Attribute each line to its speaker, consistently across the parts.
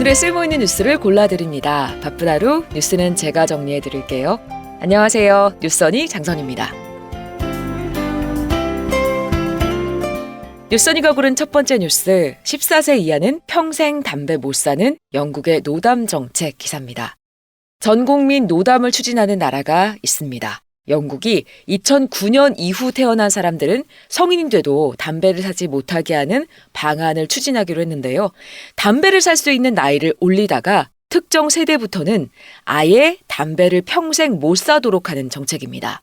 Speaker 1: 오늘의 쓸모있는 뉴스를 골라드립니다. 바쁜 하루 뉴스는 제가 정리해드릴게요. 안녕하세요. 뉴스언니 장선입니다. 뉴스언니가 고른 첫 번째 뉴스, 14세 이하는 평생 담배 못 사는 영국의 노담 정책 기사입니다. 전 국민 노담을 추진하는 나라가 있습니다. 영국이 2009년 이후 태어난 사람들은 성인이 돼도 담배를 사지 못하게 하는 방안을 추진하기로 했는데요. 담배를 살 수 있는 나이를 올리다가 특정 세대부터는 아예 담배를 평생 못 사도록 하는 정책입니다.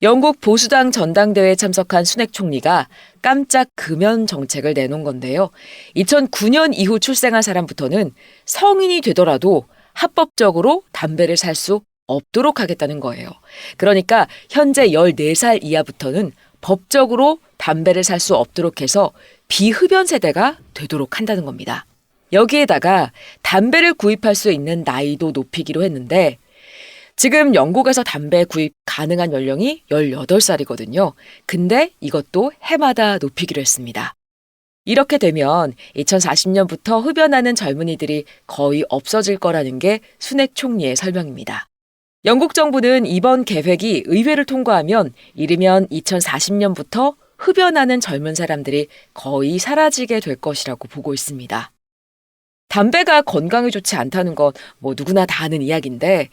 Speaker 1: 영국 보수당 전당대회에 참석한 수넥 총리가 깜짝 금연 정책을 내놓은 건데요. 2009년 이후 출생한 사람부터는 성인이 되더라도 합법적으로 담배를 살 수 없도록 하겠다는 거예요. 그러니까 현재 14살 이하부터는 법적으로 담배를 살 수 없도록 해서 비흡연 세대가 되도록 한다는 겁니다. 여기에다가 담배를 구입할 수 있는 나이도 높이기로 했는데 지금 영국에서 담배 구입 가능한 연령이 18살이거든요. 근데 이것도 해마다 높이기로 했습니다. 이렇게 되면 2040년부터 흡연하는 젊은이들이 거의 없어질 거라는 게 수넥 총리의 설명입니다. 영국 정부는 이번 계획이 의회를 통과하면 이르면 2040년부터 흡연하는 젊은 사람들이 거의 사라지게 될 것이라고 보고 있습니다. 담배가 건강에 좋지 않다는 건 누구나 다 아는 이야기인데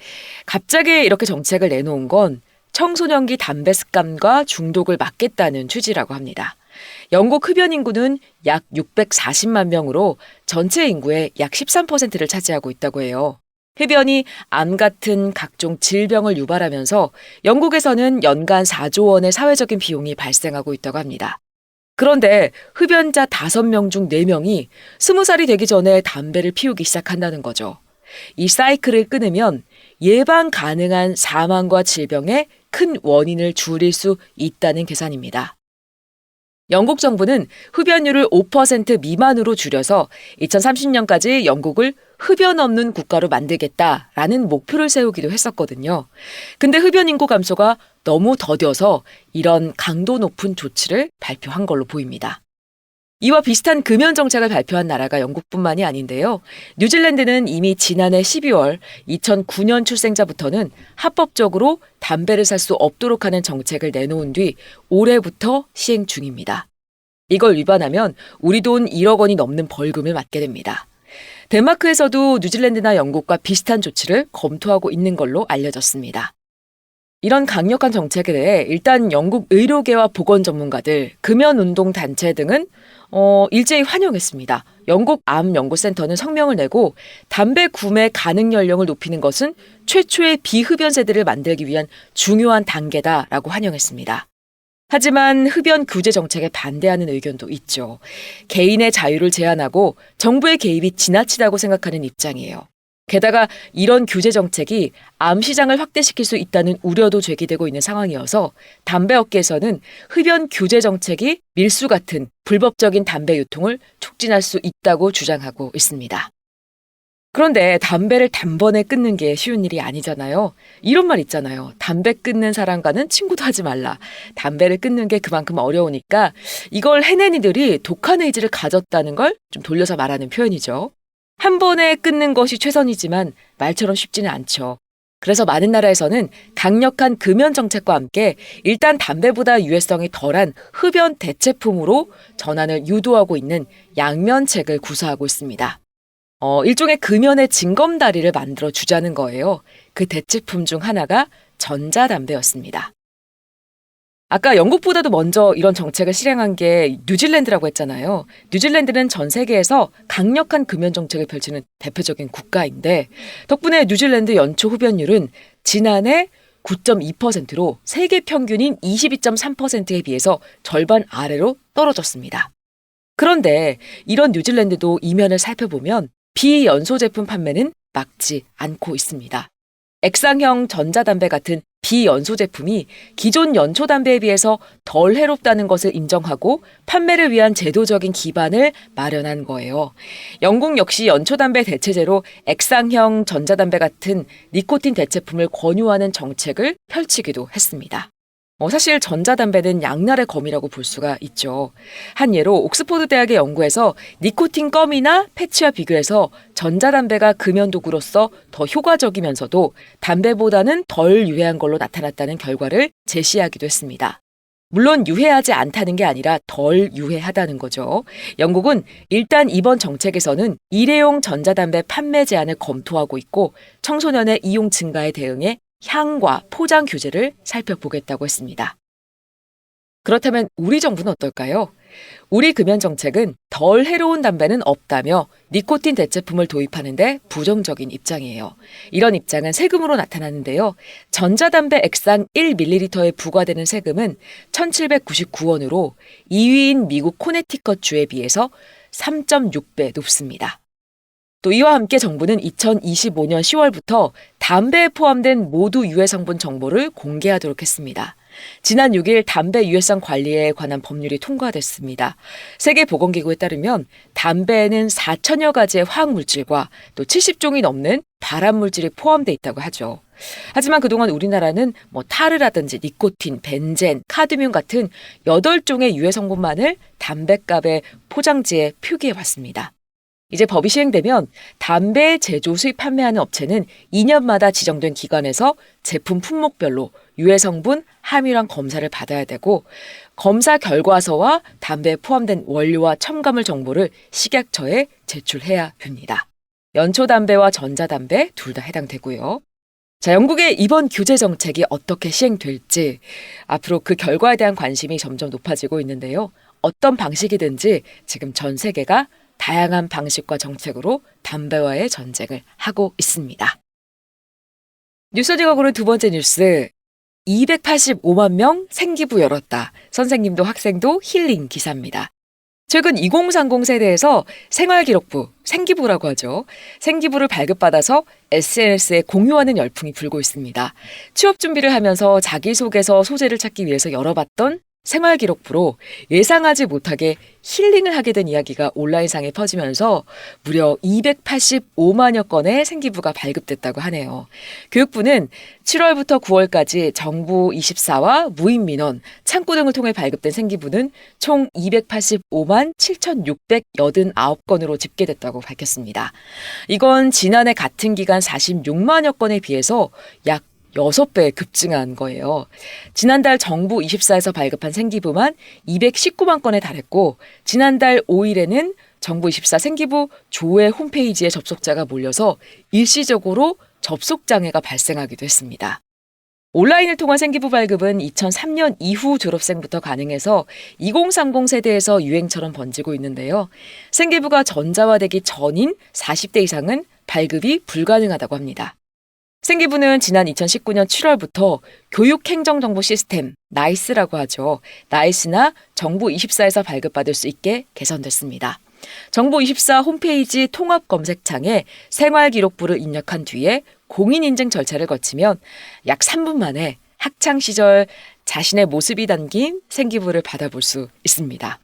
Speaker 1: 갑자기 이렇게 정책을 내놓은 건 청소년기 담배 습관과 중독을 막겠다는 취지라고 합니다. 영국 흡연 인구는 약 640만 명으로 전체 인구의 약 13%를 차지하고 있다고 해요. 흡연이 암 같은 각종 질병을 유발하면서 영국에서는 연간 4조 원의 사회적인 비용이 발생하고 있다고 합니다. 그런데 흡연자 5명 중 4명이 20살이 되기 전에 담배를 피우기 시작한다는 거죠. 이 사이클을 끊으면 예방 가능한 사망과 질병의 큰 원인을 줄일 수 있다는 계산입니다. 영국 정부는 흡연율을 5% 미만으로 줄여서 2030년까지 영국을 흡연 없는 국가로 만들겠다라는 목표를 세우기도 했었거든요. 근데 흡연 인구 감소가 너무 더뎌서 이런 강도 높은 조치를 발표한 걸로 보입니다. 이와 비슷한 금연 정책을 발표한 나라가 영국뿐만이 아닌데요. 뉴질랜드는 이미 지난해 12월 2009년 출생자부터는 합법적으로 담배를 살 수 없도록 하는 정책을 내놓은 뒤 올해부터 시행 중입니다. 이걸 위반하면 우리 돈 1억 원이 넘는 벌금을 맞게 됩니다. 덴마크에서도 뉴질랜드나 영국과 비슷한 조치를 검토하고 있는 걸로 알려졌습니다. 이런 강력한 정책에 대해 일단 영국 의료계와 보건 전문가들, 금연운동 단체 등은 일제히 환영했습니다. 영국 암연구센터는 성명을 내고 담배 구매 가능 연령을 높이는 것은 최초의 비흡연 세대를 만들기 위한 중요한 단계다라고 환영했습니다. 하지만 흡연 규제 정책에 반대하는 의견도 있죠. 개인의 자유를 제한하고 정부의 개입이 지나치다고 생각하는 입장이에요. 게다가 이런 규제 정책이 암 시장을 확대시킬 수 있다는 우려도 제기되고 있는 상황이어서 담배 업계에서는 흡연 규제 정책이 밀수 같은 불법적인 담배 유통을 촉진할 수 있다고 주장하고 있습니다. 그런데 담배를 단번에 끊는 게 쉬운 일이 아니잖아요. 이런 말 있잖아요. 담배 끊는 사람과는 친구도 하지 말라. 담배를 끊는 게 그만큼 어려우니까 이걸 해낸 이들이 독한 의지를 가졌다는 걸 좀 돌려서 말하는 표현이죠. 한 번에 끊는 것이 최선이지만 말처럼 쉽지는 않죠. 그래서 많은 나라에서는 강력한 금연 정책과 함께 일단 담배보다 유해성이 덜한 흡연 대체품으로 전환을 유도하고 있는 양면책을 구사하고 있습니다. 일종의 금연의 징검다리를 만들어 주자는 거예요. 그 대체품 중 하나가 전자담배였습니다. 아까 영국보다도 먼저 이런 정책을 실행한 게 뉴질랜드라고 했잖아요. 뉴질랜드는 전 세계에서 강력한 금연 정책을 펼치는 대표적인 국가인데 덕분에 뉴질랜드 연초 흡연율은 지난해 9.2%로 세계 평균인 22.3%에 비해서 절반 아래로 떨어졌습니다. 그런데 이런 뉴질랜드도 이면을 살펴보면 비연소 제품 판매는 막지 않고 있습니다. 액상형 전자담배 같은 비연소 제품이 기존 연초 담배에 비해서 덜 해롭다는 것을 인정하고 판매를 위한 제도적인 기반을 마련한 거예요. 영국 역시 연초 담배 대체제로 액상형 전자담배 같은 니코틴 대체품을 권유하는 정책을 펼치기도 했습니다. 사실 전자담배는 양날의 검이라고 볼 수가 있죠. 한 예로 옥스퍼드 대학의 연구에서 니코틴 껌이나 패치와 비교해서 전자담배가 금연도구로서 더 효과적이면서도 담배보다는 덜 유해한 걸로 나타났다는 결과를 제시하기도 했습니다. 물론 유해하지 않다는 게 아니라 덜 유해하다는 거죠. 영국은 일단 이번 정책에서는 일회용 전자담배 판매 제한을 검토하고 있고 청소년의 이용 증가에 대응해 향과 포장 규제를 살펴보겠다고 했습니다. 그렇다면 우리 정부는 어떨까요? 우리 금연 정책은 덜 해로운 담배는 없다며 니코틴 대체품을 도입하는데 부정적인 입장이에요. 이런 입장은 세금으로 나타나는데요. 전자담배 액상 1ml에 부과되는 세금은 1,799원으로 2위인 미국 코네티컷주에 비해서 3.6배 높습니다. 또 이와 함께 정부는 2025년 10월부터 담배에 포함된 모두 유해 성분 정보를 공개하도록 했습니다. 지난 6일 담배 유해성 관리에 관한 법률이 통과됐습니다. 세계보건기구에 따르면 담배에는 4천여 가지의 화학물질과 또 70종이 넘는 발암물질이 포함되어 있다고 하죠. 하지만 그동안 우리나라는 타르라든지 니코틴, 벤젠, 카드뮴 같은 8종의 유해 성분만을 담배갑의 포장지에 표기해 왔습니다. 이제 법이 시행되면 담배 제조, 수입, 판매하는 업체는 2년마다 지정된 기관에서 제품 품목별로 유해 성분, 함유량 검사를 받아야 되고 검사 결과서와 담배에 포함된 원료와 첨가물 정보를 식약처에 제출해야 됩니다. 연초담배와 전자담배 둘 다 해당되고요. 자, 영국의 이번 규제 정책이 어떻게 시행될지 앞으로 그 결과에 대한 관심이 점점 높아지고 있는데요. 어떤 방식이든지 지금 전 세계가 다양한 방식과 정책으로 담배와의 전쟁을 하고 있습니다. 뉴스지가 고른 두 번째 뉴스, 285만 명 생기부 열었다. 선생님도 학생도 힐링 기사입니다. 최근 2030 세대에서 생활기록부, 생기부라고 하죠. 생기부를 발급받아서 SNS에 공유하는 열풍이 불고 있습니다. 취업 준비를 하면서 자기소개서 소재를 찾기 위해서 열어봤던 생활기록부로 예상하지 못하게 힐링을 하게 된 이야기가 온라인상에 퍼지면서 무려 285만여 건의 생기부가 발급됐다고 하네요. 교육부는 7월부터 9월까지 정부 24와 무인민원, 창구 등을 통해 발급된 생기부는 총 285만 7,689건으로 집계됐다고 밝혔습니다. 이건 지난해 같은 기간 46만여 건에 비해서 약 6배 급증한 거예요. 지난달 정부 24에서 발급한 생기부만 219만 건에 달했고 지난달 5일에는 정부 24 생기부 조회 홈페이지에 접속자가 몰려서 일시적으로 접속 장애가 발생하기도 했습니다. 온라인을 통한 생기부 발급은 2003년 이후 졸업생부터 가능해서 2030 세대에서 유행처럼 번지고 있는데요. 생기부가 전자화되기 전인 40대 이상은 발급이 불가능하다고 합니다. 생기부는 지난 2019년 7월부터 교육행정정보 시스템 나이스라고 하죠. 나이스나 정부24에서 발급받을 수 있게 개선됐습니다. 정부24 홈페이지 통합 검색창에 생활기록부를 입력한 뒤에 공인인증 절차를 거치면 약 3분 만에 학창시절 자신의 모습이 담긴 생기부를 받아볼 수 있습니다.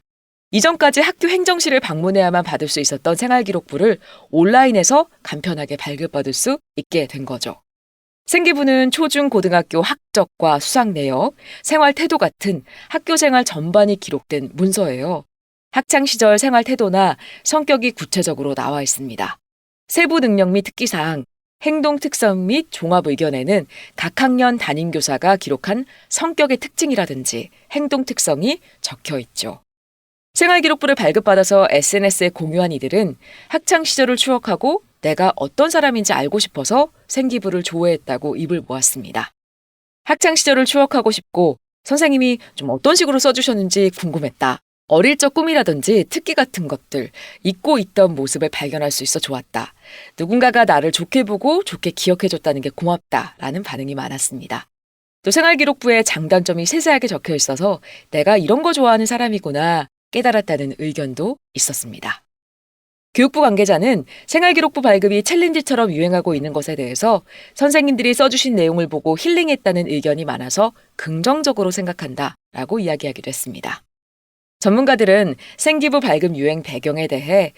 Speaker 1: 이전까지 학교 행정실을 방문해야만 받을 수 있었던 생활기록부를 온라인에서 간편하게 발급받을 수 있게 된 거죠. 생기부는 초중 고등학교 학적과 수학 내역, 생활 태도 같은 학교 생활 전반이 기록된 문서예요. 학창시절 생활 태도나 성격이 구체적으로 나와 있습니다. 세부 능력 및 특기사항, 행동 특성 및 종합 의견에는 각 학년 담임교사가 기록한 성격의 특징이라든지 행동 특성이 적혀 있죠. 생활기록부를 발급받아서 SNS에 공유한 이들은 학창시절을 추억하고 내가 어떤 사람인지 알고 싶어서 생기부를 조회했다고 입을 모았습니다. 학창시절을 추억하고 싶고 선생님이 좀 어떤 식으로 써주셨는지 궁금했다. 어릴 적 꿈이라든지 특기 같은 것들, 잊고 있던 모습을 발견할 수 있어 좋았다. 누군가가 나를 좋게 보고 좋게 기억해줬다는 게 고맙다. 라는 반응이 많았습니다. 또 생활기록부에 장단점이 세세하게 적혀 있어서 내가 이런 거 좋아하는 사람이구나 깨달았다는 의견도 있었습니다. 교육부 관계자는 생활기록부 발급이 챌린지처럼 유행하고 있는 것에 대해서 선생님들이 써주신 내용을 보고 힐링했다는 의견이 많아서 긍정적으로 생각한다라고 이야기하기도 했습니다. 전문가들은 생기부 발급 유행 배경에 대해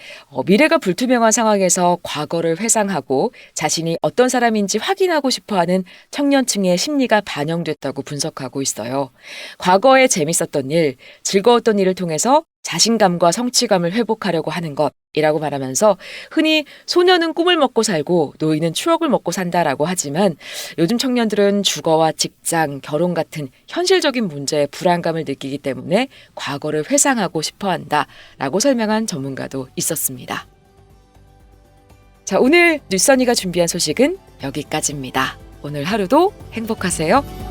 Speaker 1: 미래가 불투명한 상황에서 과거를 회상하고 자신이 어떤 사람인지 확인하고 싶어하는 청년층의 심리가 반영됐다고 분석하고 있어요. 과거에 재밌었던 일, 즐거웠던 일을 통해서 자신감과 성취감을 회복하려고 하는 것이라고 말하면서 흔히 소년은 꿈을 먹고 살고 노인은 추억을 먹고 산다라고 하지만 요즘 청년들은 주거와 직장, 결혼 같은 현실적인 문제에 불안감을 느끼기 때문에 과거를 회상하고 싶어 한다라고 설명한 전문가도 있었습니다. 자, 오늘 뉴스언니가 준비한 소식은 여기까지입니다. 오늘 하루도 행복하세요.